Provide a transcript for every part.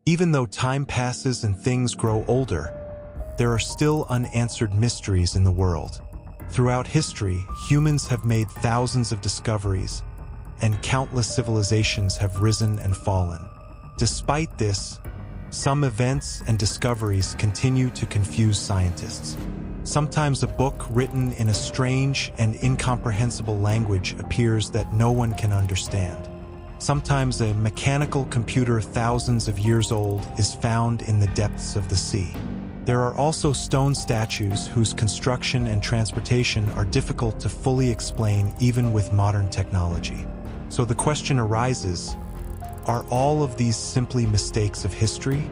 Even though time passes and things grow older, there are still unanswered mysteries in the world. Throughout history, humans have made thousands of discoveries, and countless civilizations have risen and fallen. Despite this, some events and discoveries continue to confuse scientists. Sometimes a book written in a strange and incomprehensible language appears that no one can understand. Sometimes a mechanical computer thousands of years old is found in the depths of the sea. There are also stone statues whose construction and transportation are difficult to fully explain even with modern technology. So the question arises, are all of these simply mistakes of history?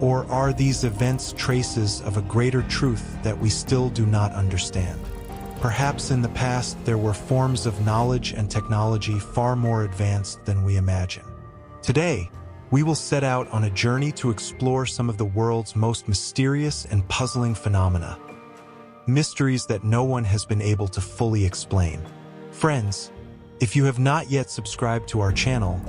Or are these events traces of a greater truth that we still do not understand? Perhaps in the past there were forms of knowledge and technology far more advanced than we imagine. Today, we will set out on a journey to explore some of the world's most mysterious and puzzling phenomena. Mysteries that no one has been able to fully explain. Friends, if you have not yet subscribed to our channel,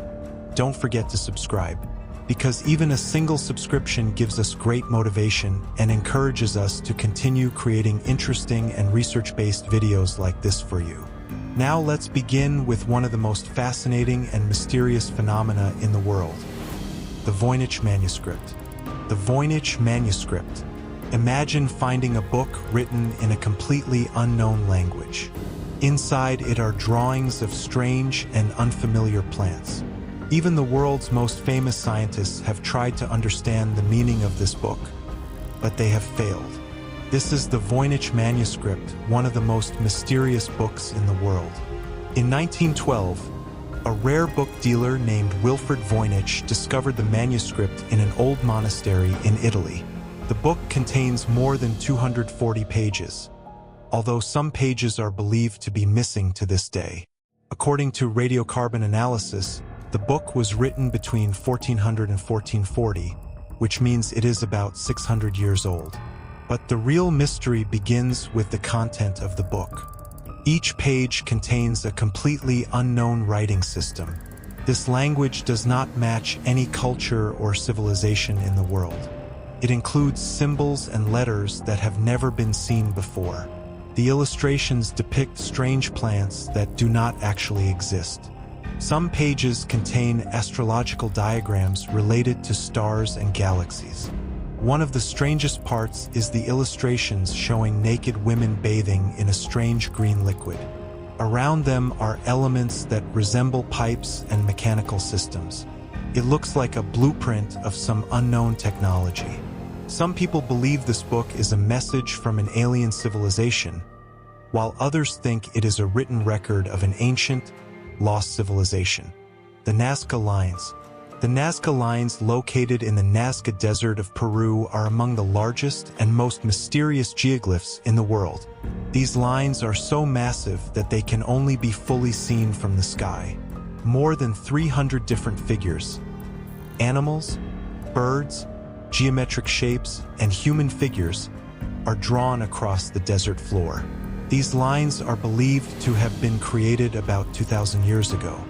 don't forget to subscribe, because even a single subscription gives us great motivation and encourages us to continue creating interesting and research-based videos like this for you. Now let's begin with one of the most fascinating and mysterious phenomena in the world, the Voynich Manuscript. The Voynich Manuscript. Imagine finding a book written in a completely unknown language. Inside it are drawings of strange and unfamiliar plants. Even the world's most famous scientists have tried to understand the meaning of this book, but they have failed. This is the Voynich Manuscript, one of the most mysterious books in the world. In 1912, a rare book dealer named Wilfred Voynich discovered the manuscript in an old monastery in Italy. The book contains more than 240 pages, although some pages are believed to be missing to this day. According to radiocarbon analysis, the book was written between 1400 and 1440, which means it is about 600 years old. But the real mystery begins with the content of the book. Each page contains a completely unknown writing system. This language does not match any culture or civilization in the world. It includes symbols and letters that have never been seen before. The illustrations depict strange plants that do not actually exist. Some pages contain astrological diagrams related to stars and galaxies. One of the strangest parts is the illustrations showing naked women bathing in a strange green liquid. Around them are elements that resemble pipes and mechanical systems. It looks like a blueprint of some unknown technology. Some people believe this book is a message from an alien civilization, while others think it is a written record of an ancient, lost civilization. The Nazca Lines. The Nazca Lines, located in the Nazca Desert of Peru, are among the largest and most mysterious geoglyphs in the world. These lines are so massive that they can only be fully seen from the sky. More than 300 different figures, animals, birds, geometric shapes, and human figures are drawn across the desert floor. These lines are believed to have been created about 2,000 years ago.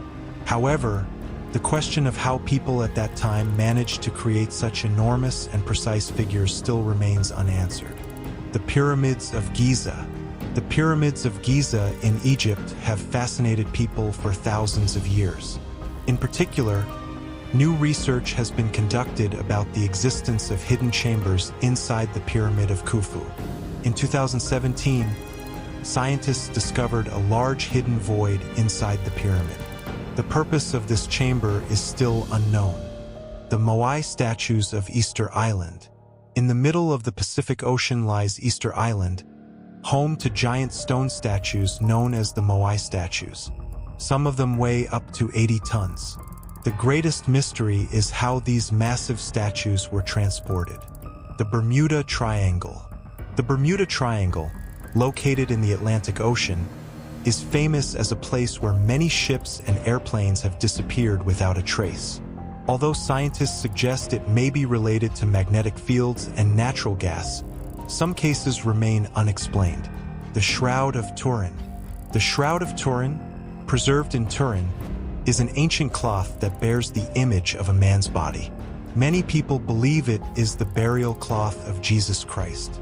However, the question of how people at that time managed to create such enormous and precise figures still remains unanswered. The Pyramids of Giza. The Pyramids of Giza in Egypt have fascinated people for thousands of years. In particular, new research has been conducted about the existence of hidden chambers inside the Pyramid of Khufu. In 2017, scientists discovered a large hidden void inside the pyramid. The purpose of this chamber is still unknown. The Moai statues of Easter Island. In the middle of the Pacific Ocean lies Easter Island, home to giant stone statues known as the Moai statues. Some of them weigh up to 80 tons. The greatest mystery is how these massive statues were transported. The Bermuda Triangle. The Bermuda Triangle, located in the Atlantic Ocean, is famous as a place where many ships and airplanes have disappeared without a trace. Although scientists suggest it may be related to magnetic fields and natural gas, some cases remain unexplained. The Shroud of Turin. The Shroud of Turin, preserved in Turin, is an ancient cloth that bears the image of a man's body. Many people believe it is the burial cloth of Jesus Christ.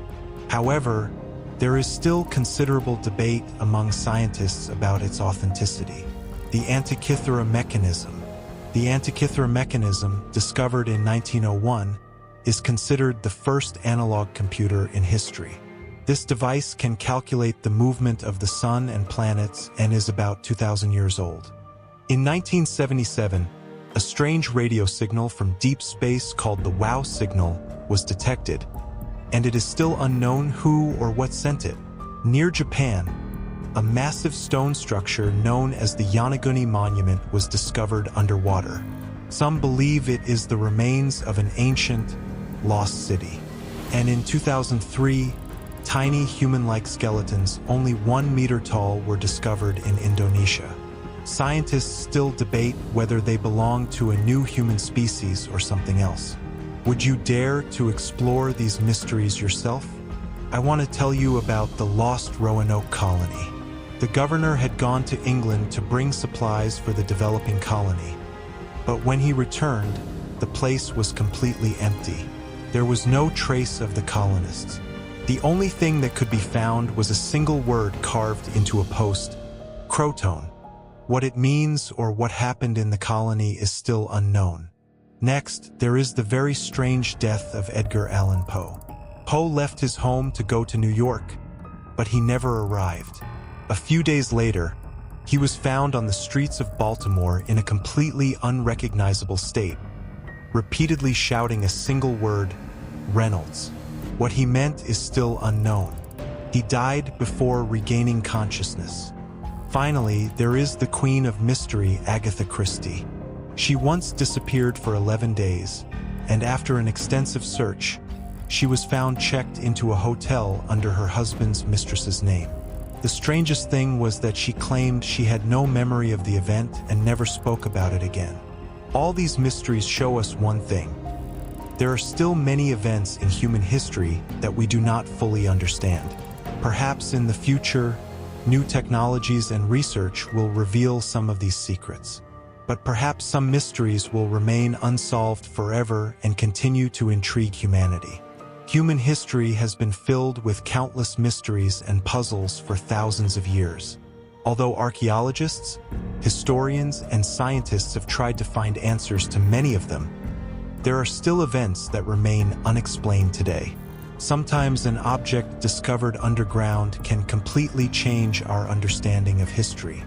However, there is still considerable debate among scientists about its authenticity. The Antikythera mechanism. The Antikythera mechanism, discovered in 1901, is considered the first analog computer in history. This device can calculate the movement of the sun and planets and is about 2,000 years old. In 1977, a strange radio signal from deep space called the Wow signal was detected, and it is still unknown who or what sent it. Near Japan, a massive stone structure known as the Yonaguni Monument was discovered underwater. Some believe it is the remains of an ancient, lost city. And in 2003, tiny human-like skeletons, only 1 meter tall, were discovered in Indonesia. Scientists still debate whether they belong to a new human species or something else. Would you dare to explore these mysteries yourself? I want to tell you about the lost Roanoke colony. The governor had gone to England to bring supplies for the developing colony. But when he returned, the place was completely empty. There was no trace of the colonists. The only thing that could be found was a single word carved into a post: Croton. What it means or what happened in the colony is still unknown. Next, there is the very strange death of Edgar Allan Poe. Poe left his home to go to New York, but he never arrived. A few days later, he was found on the streets of Baltimore in a completely unrecognizable state, repeatedly shouting a single word, Reynolds. What he meant is still unknown. He died before regaining consciousness. Finally, there is the Queen of Mystery, Agatha Christie. She once disappeared for 11 days, and after an extensive search, she was found checked into a hotel under her husband's mistress's name. The strangest thing was that she claimed she had no memory of the event and never spoke about it again. All these mysteries show us one thing. There are still many events in human history that we do not fully understand. Perhaps in the future, new technologies and research will reveal some of these secrets. But perhaps some mysteries will remain unsolved forever and continue to intrigue humanity. Human history has been filled with countless mysteries and puzzles for thousands of years. Although archaeologists, historians, and scientists have tried to find answers to many of them, there are still events that remain unexplained today. Sometimes an object discovered underground can completely change our understanding of history.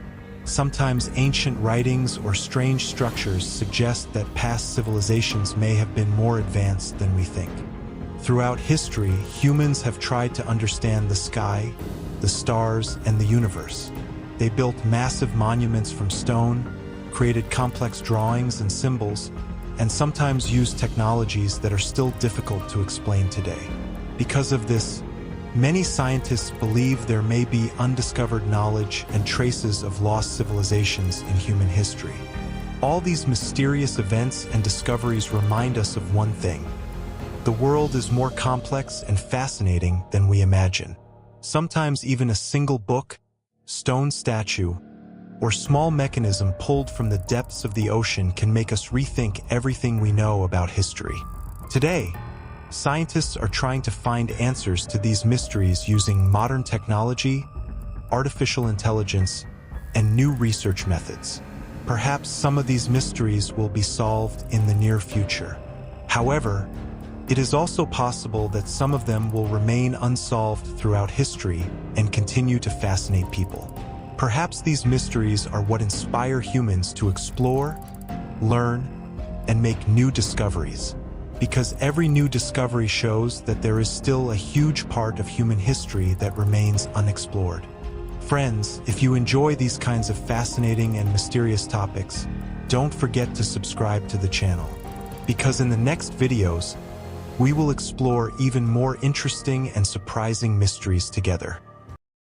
Sometimes ancient writings or strange structures suggest that past civilizations may have been more advanced than we think. Throughout history, humans have tried to understand the sky, the stars, and the universe. They built massive monuments from stone, created complex drawings and symbols, and sometimes used technologies that are still difficult to explain today. Because of this, many scientists believe there may be undiscovered knowledge and traces of lost civilizations in human history. All these mysterious events and discoveries remind us of one thing. The world is more complex and fascinating than we imagine. Sometimes even a single book, stone statue, or small mechanism pulled from the depths of the ocean can make us rethink everything we know about history. Today, scientists are trying to find answers to these mysteries using modern technology, artificial intelligence, and new research methods. Perhaps some of these mysteries will be solved in the near future. However, it is also possible that some of them will remain unsolved throughout history and continue to fascinate people. Perhaps these mysteries are what inspire humans to explore, learn, and make new discoveries. Because every new discovery shows that there is still a huge part of human history that remains unexplored. Friends, if you enjoy these kinds of fascinating and mysterious topics, don't forget to subscribe to the channel. Because in the next videos, we will explore even more interesting and surprising mysteries together.